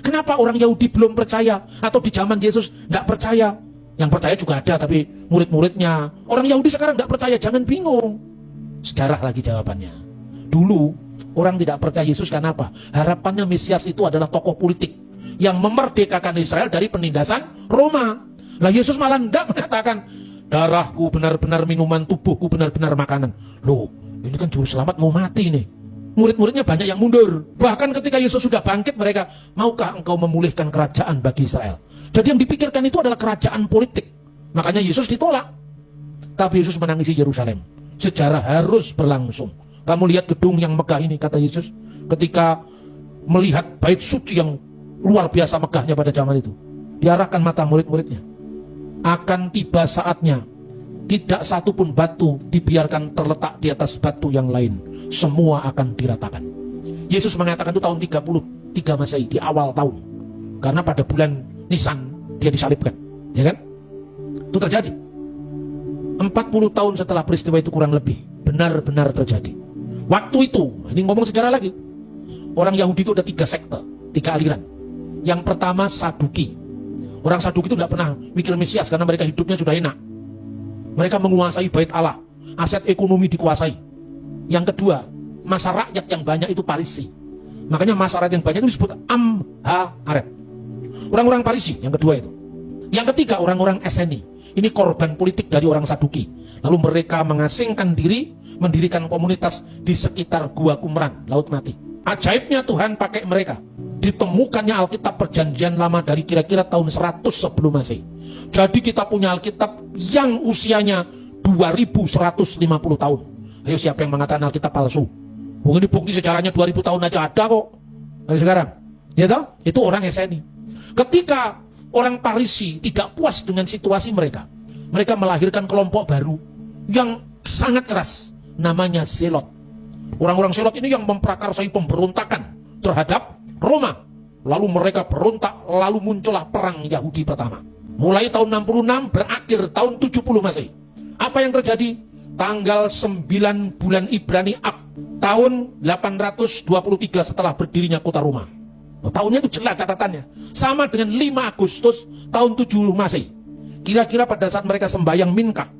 Kenapa orang Yahudi belum percaya? Atau di zaman Yesus tidak percaya? Yang percaya juga ada, tapi murid-muridnya. Orang Yahudi sekarang tidak percaya, jangan bingung. Sejarah lagi jawabannya. Dulu, orang tidak percaya Yesus karena apa? Harapannya Mesias itu adalah tokoh politik yang memerdekakan Israel dari penindasan Roma. Lah Yesus malah tidak mengatakan, darahku benar-benar minuman, tubuhku benar-benar makanan. Loh, ini kan juru selamat mau mati nih. Murid-muridnya banyak yang mundur. Bahkan ketika Yesus sudah bangkit, mereka, maukah engkau memulihkan kerajaan bagi Israel? Jadi yang dipikirkan itu adalah kerajaan politik. Makanya Yesus ditolak. Tapi Yesus menangisi Yerusalem. Sejarah harus berlangsung. Kamu lihat gedung yang megah ini, kata Yesus, ketika melihat bait suci yang luar biasa megahnya pada zaman itu, diarahkan mata murid-muridnya. Akan tiba saatnya, tidak satu pun batu dibiarkan terletak di atas batu yang lain. Semua akan diratakan. Yesus mengatakan itu tahun 33 Masehi, di awal tahun. Karena pada bulan Nisan dia disalibkan, ya kan? Itu terjadi 40 tahun setelah peristiwa itu kurang lebih. Benar-benar terjadi. Waktu itu, ini ngomong sejarah lagi, orang Yahudi itu ada 3 sekte, 3 aliran. Yang pertama Saduki. Orang Saduki itu tidak pernah mikir Mesias karena mereka hidupnya sudah enak. Mereka menguasai bait Allah, aset ekonomi dikuasai. Yang kedua, masa rakyat yang banyak itu Farisi. Makanya masa rakyat yang banyak itu disebut Amharet. Orang-orang Farisi yang kedua itu. Yang ketiga, orang-orang Eseni. Ini korban politik dari orang Saduki. Lalu mereka mengasingkan diri, mendirikan komunitas di sekitar Gua Qumran, Laut Mati. Ajaibnya Tuhan pakai mereka. Ditemukannya Alkitab Perjanjian Lama dari kira-kira tahun 100 sebelum Masehi. Jadi kita punya Alkitab yang usianya 2150 tahun. Ayo, siapa yang mengatakan Alkitab palsu? Mungkin dibukti sejarahnya 2000 tahun aja ada kok. Ayo sekarang, ya toh? Itu orang Eseni. Ketika orang Farisi tidak puas dengan situasi mereka, mereka melahirkan kelompok baru yang sangat keras, namanya Zelot. Orang-orang Zelot ini yang memprakarsai pemberontakan terhadap Roma. Lalu mereka berontak, lalu muncullah perang Yahudi pertama. Mulai tahun 66 berakhir tahun 70 Masehi. Apa yang terjadi? Tanggal 9 bulan Ibrani Ab, tahun 823 setelah berdirinya kota Roma. Tahunnya itu jelas catatannya. Sama dengan 5 Agustus tahun 70 Masehi. Kira-kira pada saat mereka sembahyang Minkah,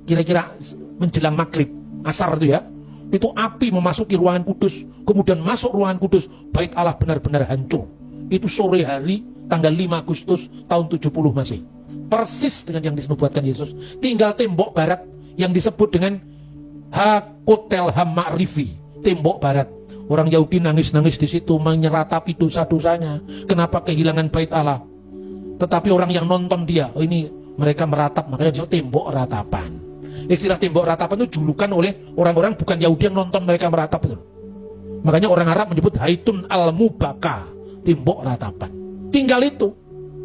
kira-kira menjelang maghrib, asar itu ya, itu api memasuki ruangan kudus, kemudian masuk ruangan kudus, bait Allah benar-benar hancur. Itu sore hari tanggal 5 Agustus tahun 70 Masehi. Persis dengan yang dinubuatkan Yesus. Tinggal tembok barat yang disebut dengan Hakotel Hamma'rifi, tembok barat. Orang Yahudi nangis-nangis di situ, menyeratapi dosa-dosanya. Kenapa kehilangan bait Allah? Tetapi orang yang nonton dia, oh ini mereka meratap, makanya disebut tembok ratapan. Istilah tembok ratapan itu julukan oleh orang-orang bukan Yahudi yang nonton mereka meratap itu. Makanya orang Arab menyebut Haitun al-Mubaka, tembok ratapan. Tinggal itu,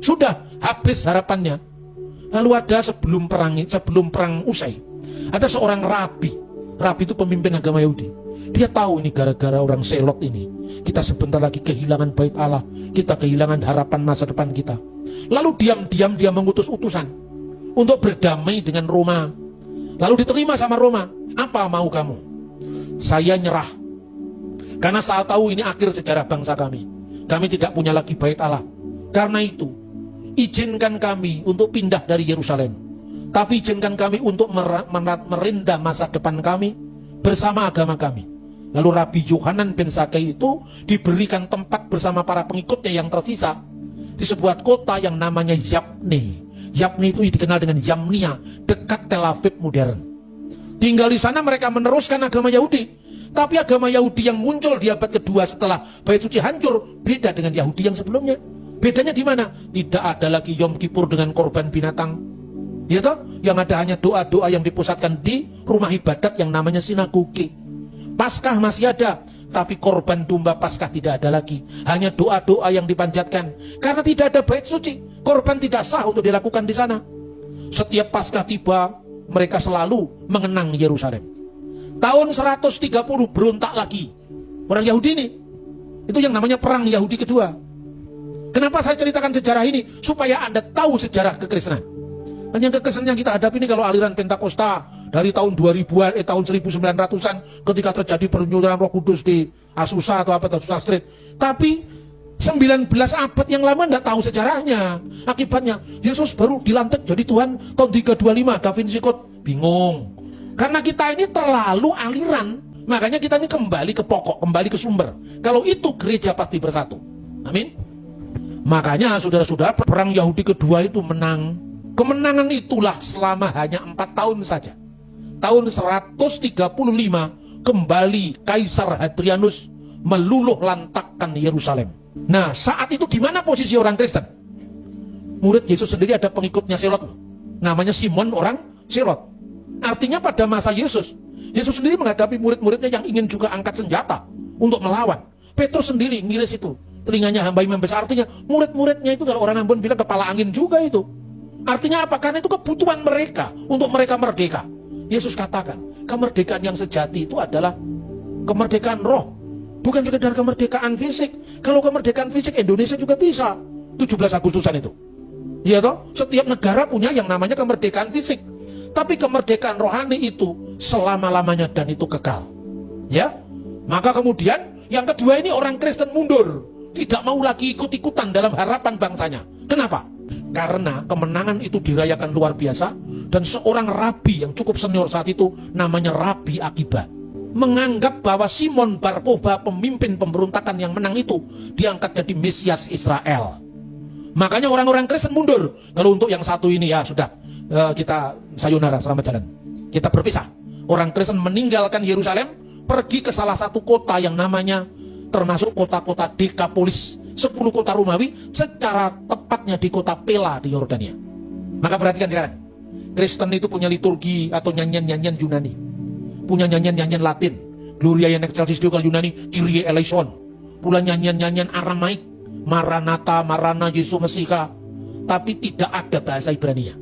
sudah habis harapannya. Lalu ada sebelum perang usai, ada seorang rabi. Rabi itu pemimpin agama Yahudi. Dia tahu ini gara-gara orang Zelot ini, kita sebentar lagi kehilangan bait Allah, kita kehilangan harapan masa depan kita. Lalu diam-diam dia mengutus utusan untuk berdamai dengan Roma. Lalu diterima sama Roma. Apa mau kamu? Saya nyerah. Karena saya tahu ini akhir sejarah bangsa kami. Kami tidak punya lagi bait Allah. Karena itu, izinkan kami untuk pindah dari Yerusalem. Tapi izinkan kami untuk merendam masa depan kami bersama agama kami. Lalu Rabi Yohanan bin Zakkai itu diberikan tempat bersama para pengikutnya yang tersisa di sebuah kota yang namanya Yapne. Yapne itu dikenal dengan Yamnia, dekat Tel Aviv modern. Tinggal di sana mereka meneruskan agama Yahudi. Tapi agama Yahudi yang muncul di abad kedua setelah bait suci hancur beda dengan Yahudi yang sebelumnya. Bedanya di mana? Tidak ada lagi Yom Kippur dengan korban binatang. Ya toh? Yang ada hanya doa-doa yang dipusatkan di rumah ibadat yang namanya sinagoge. Paskah masih ada, tapi korban domba Paskah tidak ada lagi. Hanya doa-doa yang dipanjatkan. Karena tidak ada bait suci, korban tidak sah untuk dilakukan di sana. Setiap Paskah tiba, mereka selalu mengenang Yerusalem. Tahun 130 berontak lagi orang Yahudi ini. Itu yang namanya perang Yahudi kedua. Kenapa saya ceritakan sejarah ini? Supaya Anda tahu sejarah kekristenan. Dan yang kekristenan yang kita hadapi ini kalau aliran Pentakosta dari tahun 2000-an, tahun 1900-an ketika terjadi penyuluran Roh Kudus di Azusa atau apa, Azusa Street. Tapi 19 abad yang lama tidak tahu sejarahnya. Akibatnya Yesus baru dilantik jadi Tuhan tahun 325. Da Vinci Code bingung. Karena kita ini terlalu aliran. Makanya kita ini kembali ke pokok, kembali ke sumber. Kalau itu gereja pasti bersatu. Amin. Makanya saudara-saudara, perang Yahudi kedua itu menang. Kemenangan itulah selama hanya 4 tahun saja. Tahun 135 kembali Kaisar Hadrianus meluluh lantakkan Yerusalem. Nah, saat itu di mana posisi orang Kristen? Murid Yesus sendiri ada pengikutnya Selot, namanya Simon orang Selot. Artinya pada masa Yesus sendiri menghadapi murid-muridnya yang ingin juga angkat senjata untuk melawan. Petrus sendiri ngiris itu, telinganya hamba imam besar. Artinya murid-muridnya itu, kalau orang Ambon bilang kepala angin juga itu. Artinya apa? Karena itu kebutuhan mereka untuk mereka merdeka. Yesus katakan, kemerdekaan yang sejati itu adalah kemerdekaan roh, bukan sekedar kemerdekaan fisik. Kalau kemerdekaan fisik Indonesia juga bisa 17 Agustusan itu. Iya toh? Setiap negara punya yang namanya kemerdekaan fisik. Tapi kemerdekaan rohani itu selama-lamanya dan itu kekal. Ya? Maka kemudian yang kedua ini orang Kristen mundur, tidak mau lagi ikut-ikutan dalam harapan bangsanya. Kenapa? Karena kemenangan itu dirayakan luar biasa dan seorang rabi yang cukup senior saat itu namanya Rabi Akiba menganggap bahwa Simon Bar Kokhba, pemimpin pemberontakan yang menang itu, diangkat jadi Mesias Israel. Makanya orang-orang Kristen mundur. Kalau untuk yang satu ini ya sudah, kita sayonara, selamat jalan. Kita berpisah. Orang Kristen meninggalkan Yerusalem, pergi ke salah satu kota yang namanya termasuk kota-kota Dekapolis, 10 kota Romawi, secara tepatnya di kota Pella di Yordania. Maka perhatikan sekarang, Kristen itu punya liturgi atau nyanyian-nyanyian Yunani, punya nyanyian-nyanyian Latin, Gloria in excelsis Deo Yunani, Kyrie eleison, pula nyanyian-nyanyian Aramaik, Maranatha, Marana, Yesus Mesika, tapi tidak ada bahasa Ibrani-nya.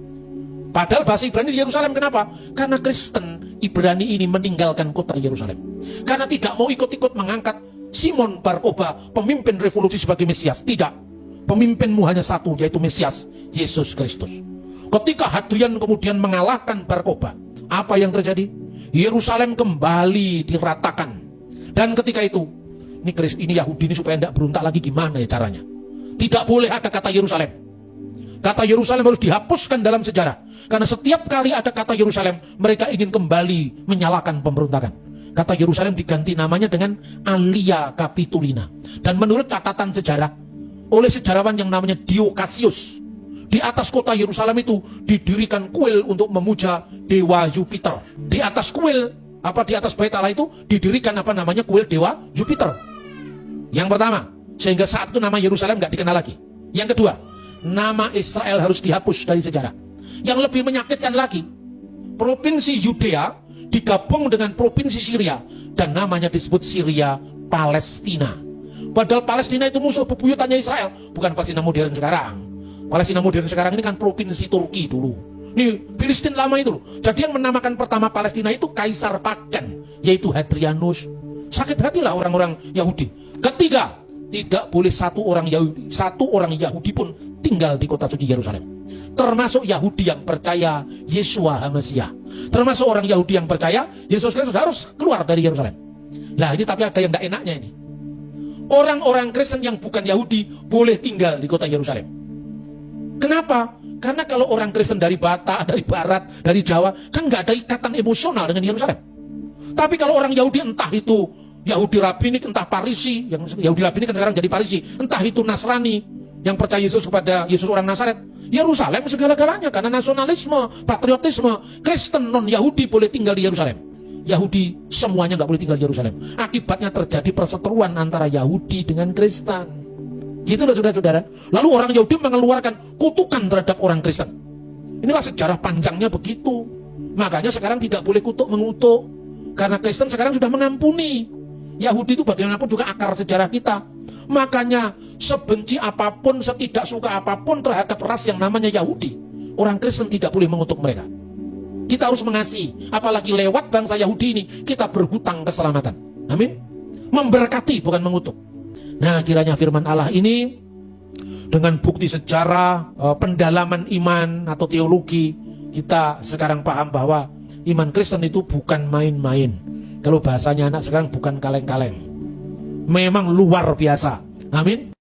Padahal bahasa Ibrani di Yerusalem. Kenapa? Karena Kristen Ibrani ini meninggalkan kota Yerusalem. Karena tidak mau ikut-ikut mengangkat Simon Bar Kokhba, pemimpin revolusi sebagai Mesias. Tidak. Pemimpinmu hanya satu, yaitu Mesias, Yesus Kristus. Ketika Hadrian kemudian mengalahkan Bar Kokhba, apa yang terjadi? Yerusalem kembali diratakan. Dan ketika itu, ini Yahudi ini supaya tidak berontak lagi, gimana ya caranya? Tidak boleh ada kata Yerusalem. Kata Yerusalem harus dihapuskan dalam sejarah. Karena setiap kali ada kata Yerusalem, mereka ingin kembali menyalakan pemberontakan. Kata Yerusalem diganti namanya dengan Alia Capitolina. Dan menurut catatan sejarah, oleh sejarawan yang namanya Dio Cassius, di atas kota Yerusalem itu didirikan kuil untuk memuja dewa Jupiter. Di atas kuil, di atas bait Allah itu didirikan kuil dewa Jupiter. Yang pertama, sehingga saat itu nama Yerusalem nggak dikenal lagi. Yang kedua, nama Israel harus dihapus dari sejarah. Yang lebih menyakitkan lagi, provinsi Yudea digabung dengan provinsi Syria dan namanya disebut Syria Palestina. Padahal Palestina itu musuh bebuyutannya Israel, bukan Palestina modern sekarang. Palestina modern sekarang ini kan provinsi Turki dulu. Ini Filistin lama itu. Jadi yang menamakan pertama Palestina itu Kaisar Pagan, yaitu Hadrianus. Sakit hatilah orang-orang Yahudi. Ketiga, tidak boleh satu orang Yahudi pun tinggal di kota suci Yerusalem. Termasuk Yahudi yang percaya Yeshua HaMasiah. Termasuk orang Yahudi yang percaya Yesus Kristus harus keluar dari Yerusalem. Nah ini tapi ada yang tidak enaknya ini. Orang-orang Kristen yang bukan Yahudi boleh tinggal di kota Yerusalem. Kenapa? Karena kalau orang Kristen dari Batak, dari Barat, dari Jawa, kan nggak ada ikatan emosional dengan Yerusalem. Tapi kalau orang Yahudi, entah itu Yahudi Rabinik, entah Parisi, yang Yahudi Rabinik kan sekarang jadi Parisi, entah itu Nasrani yang percaya Yesus kepada Yesus orang Nazaret, Yerusalem segala-galanya. Karena nasionalisme, patriotisme, Kristen non-Yahudi boleh tinggal di Yerusalem. Yahudi semuanya nggak boleh tinggal di Yerusalem. Akibatnya terjadi perseteruan antara Yahudi dengan Kristen. Gitu loh saudara-saudara. Lalu orang Yahudi mengeluarkan kutukan terhadap orang Kristen. Inilah sejarah panjangnya begitu. Makanya sekarang tidak boleh kutuk mengutuk. Karena Kristen sekarang sudah mengampuni. Yahudi itu bagaimanapun juga akar sejarah kita. Makanya sebenci apapun, setidak suka apapun terhadap ras yang namanya Yahudi, orang Kristen tidak boleh mengutuk mereka. Kita harus mengasihi. Apalagi lewat bangsa Yahudi ini kita berhutang keselamatan. Amin. Memberkati bukan mengutuk. Nah kiranya firman Allah ini dengan bukti sejarah, pendalaman iman atau teologi, kita sekarang paham bahwa iman Kristen itu bukan main-main. Kalau bahasanya anak sekarang bukan kaleng-kaleng. Memang luar biasa. Amin.